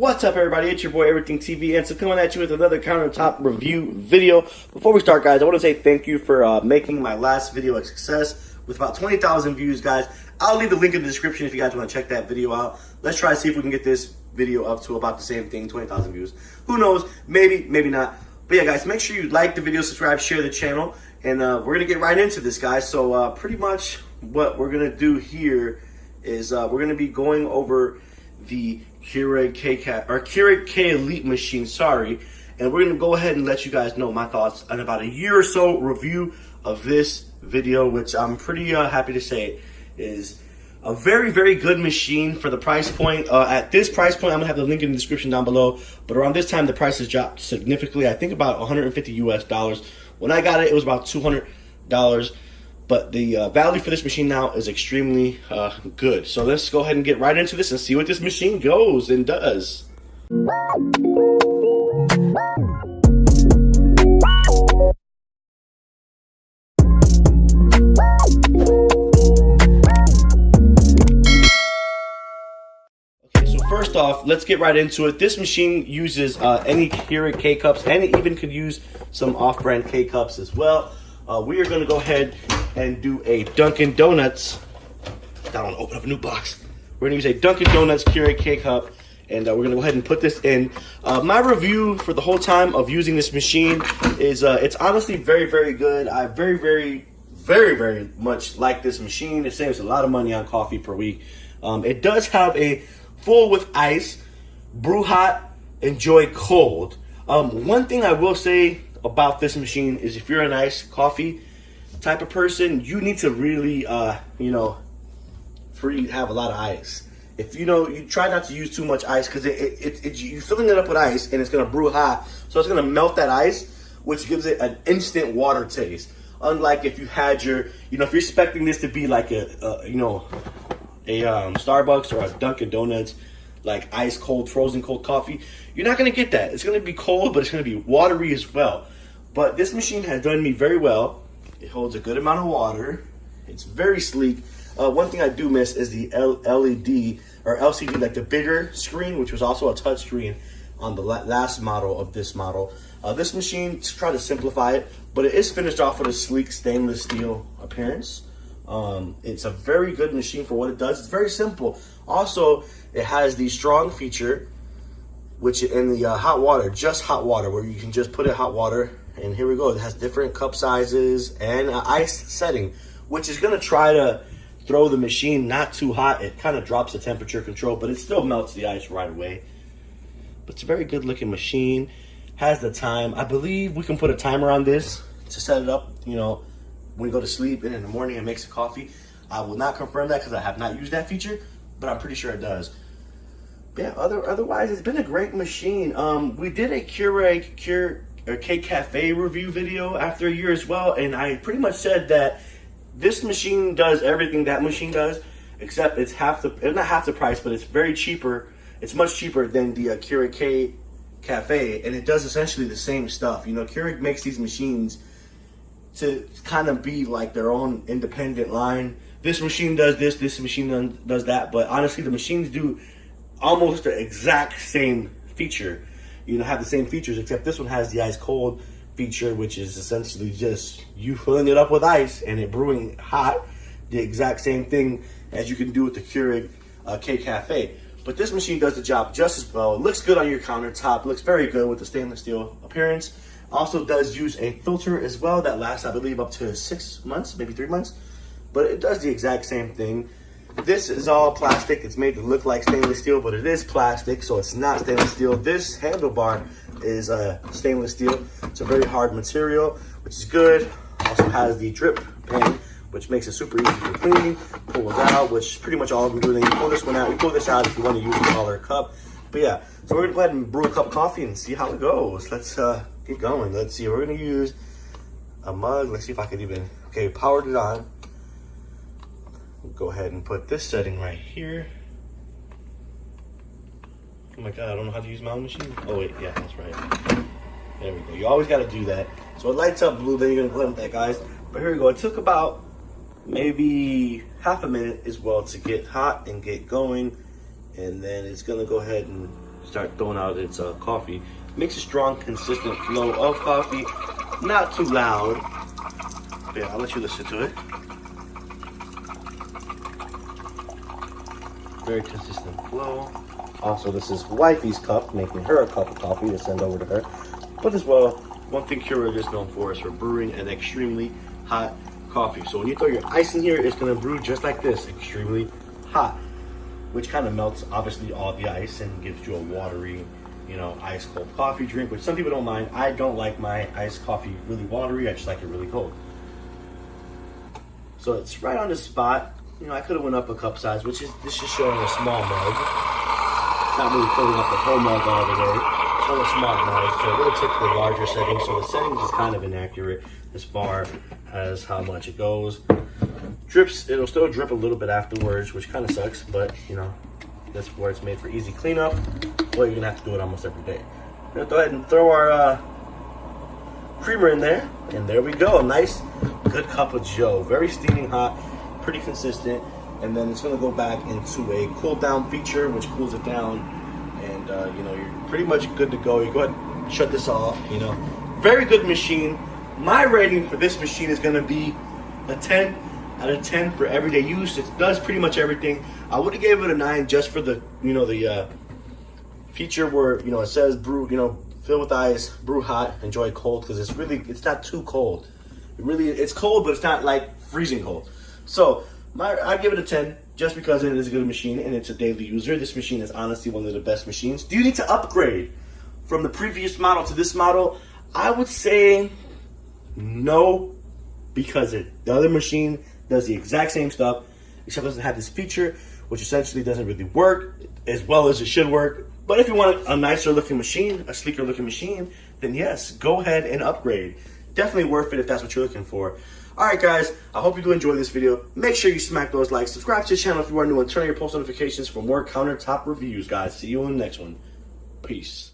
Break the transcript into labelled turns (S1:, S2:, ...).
S1: What's up, everybody? It's your boy Everything TV, and so coming at you with another countertop review video. Before we start, guys, I want to say thank you for making my last video a success with about 20,000 views, guys. I'll leave the link in the description if you guys want to check that video out. Let's try to see if we can get this video up to about the same thing, 20,000 views. Who knows? Maybe, maybe not. But yeah, guys, make sure you like the video, subscribe, share the channel, and we're going to get right into this, guys. So pretty much what we're going to do here is we're going to be going over the Keurig K Elite machine, and we're going to go ahead and let you guys know my thoughts on about a year or so review of this video, which I'm pretty happy to say is a very, very good machine for the price point. At this price point, I'm gonna have the link in the description down below, but around this time the price has dropped significantly. I think about 150 US. When I got it, it was about $200, but the value for this machine now is extremely good. So let's go ahead and get right into this and see what this machine goes and does. First off, let's get right into it. This machine uses any Keurig K-Cups, and it even could use some off-brand K-Cups as well. We are going to go ahead and do a Dunkin' Donuts. I don't want to open up a new box. We're going to use a Dunkin' Donuts Keurig K-Cup, and we're going to go ahead and put this in. My review for the whole time of using this machine is it's honestly very, very good. I very much like this machine. It saves a lot of money on coffee per week. It does have a full with ice, brew hot, enjoy cold. One thing I will say about this machine is if you're an iced coffee type of person, you need to really, have a lot of ice. If you try not to use too much ice, because you're filling it up with ice and it's gonna brew hot, so it's gonna melt that ice, which gives it an instant water taste. Unlike if you had your, if you're expecting this to be like a Starbucks or a Dunkin' Donuts, like ice cold, frozen cold coffee, you're not gonna get that. It's gonna be cold, but it's gonna be watery as well. But this machine has done me very well. It holds a good amount of water. It's very sleek. One thing I do miss is the LED or LCD, like the bigger screen, which was also a touch screen on the last model of this model. This machine, to try to simplify it, but it is finished off with a sleek stainless steel appearance. It's a very good machine for what it does. It's very simple. Also, it has the strong feature, which in the hot water, just hot water, where you can just put it hot water, and here we go. It has different cup sizes and ice setting, which is going to try to throw the machine not too hot. It kind of drops the temperature control, but it still melts the ice right away. But it's a very good looking machine. Has the time. I believe we can put a timer on this to set it up, when you go to sleep and in the morning it makes a coffee. I will not confirm that because I have not used that feature, but I'm pretty sure it does. But yeah, otherwise it's been a great machine. We did a Keurig K Cafe review video after a year as well, and I pretty much said that this machine does everything that machine does, except it's not half the price, but it's very cheaper. It's much cheaper than the Keurig K Cafe, and it does essentially the same stuff. Keurig makes these machines to kind of be like their own independent line. This machine does this machine does that, but honestly the machines do almost the exact same feature. Have the same features, except this one has the ice cold feature, which is essentially just you filling it up with ice and it brewing hot, the exact same thing as you can do with the Keurig K Cafe. But this machine does the job just as well. It looks good on your countertop. It looks very good with the stainless steel appearance. Also does use a filter as well that lasts, I believe, up to 6 months, maybe 3 months. But it does the exact same thing. This is all plastic. It's made to look like stainless steel, but it is plastic, so it's not stainless steel. This handlebar is stainless steel. It's a very hard material, which is good. Also has the drip pen, which makes it super easy for cleaning. Pull it out, which pretty much all of them do. Then you pull this one out. You pull this out if you want to use a smaller cup. But yeah, so we're gonna go ahead and brew a cup of coffee and see how it goes. Let's get going. Let's see. We're gonna use a mug. Let's see if I can even. Okay, powered it on. Go ahead and put this setting right here. Oh my god, I don't know how to use my own machine. Oh wait, yeah, that's right. There we go. You always got to do that. So it lights up blue. Then you're gonna blend that, guys. But here we go. It took about maybe half a minute as well to get hot and get going, and then it's gonna go ahead and start throwing out its coffee. Makes a strong, consistent flow of coffee. Not too loud. But yeah, I'll let you listen to it. Very consistent flow. Also, this is wifey's cup, making her a cup of coffee to send over to her. But as well, one thing Keurig is known for is for brewing an extremely hot coffee. So when you throw your ice in here, it's gonna brew just like this, extremely hot, which kind of melts obviously all the ice and gives you a watery, you know, ice cold coffee drink, which some people don't mind. I don't like my iced coffee really watery. I just like it really cold. So it's right on the spot. You know, I could have went up a cup size, which is, this is showing a small mug. It's not really filling up the whole mug all the way. It's showing a small mug, so we'll take the larger settings. So the settings is kind of inaccurate as far as how much it goes. Drips, it'll still drip a little bit afterwards, which kind of sucks, but you know, that's where it's made for easy cleanup. Well, you're gonna have to do it almost every day. We're gonna go ahead and throw our creamer in there, and there we go. A nice, good cup of Joe. Very steaming hot, pretty consistent, and then it's gonna go back into a cool down feature, which cools it down, and you know, you're pretty much good to go. You go ahead and shut this off. You know, very good machine. My rating for this machine is gonna be a 10 out of 10 for everyday use. It does pretty much everything. I would have gave it a 9 just for the, you know, the feature where, you know, it says brew, you know, fill with ice, brew hot, enjoy cold, because it's not too cold. It's cold, but it's not like freezing cold. So I give it a 10 just because it is a good machine and it's a daily user. This machine is honestly one of the best machines. Do you need to upgrade from the previous model to this model? I would say no, because the other machine does the exact same stuff, except it doesn't have this feature, which essentially doesn't really work as well as it should work. But if you want a nicer looking machine, a sleeker looking machine, then yes, go ahead and upgrade. Definitely worth it if that's what you're looking for. All right, guys, I hope you do enjoy this video. Make sure you smack those likes, subscribe to the channel if you are new, and turn on your post notifications for more countertop reviews, guys. See you in the next one. Peace.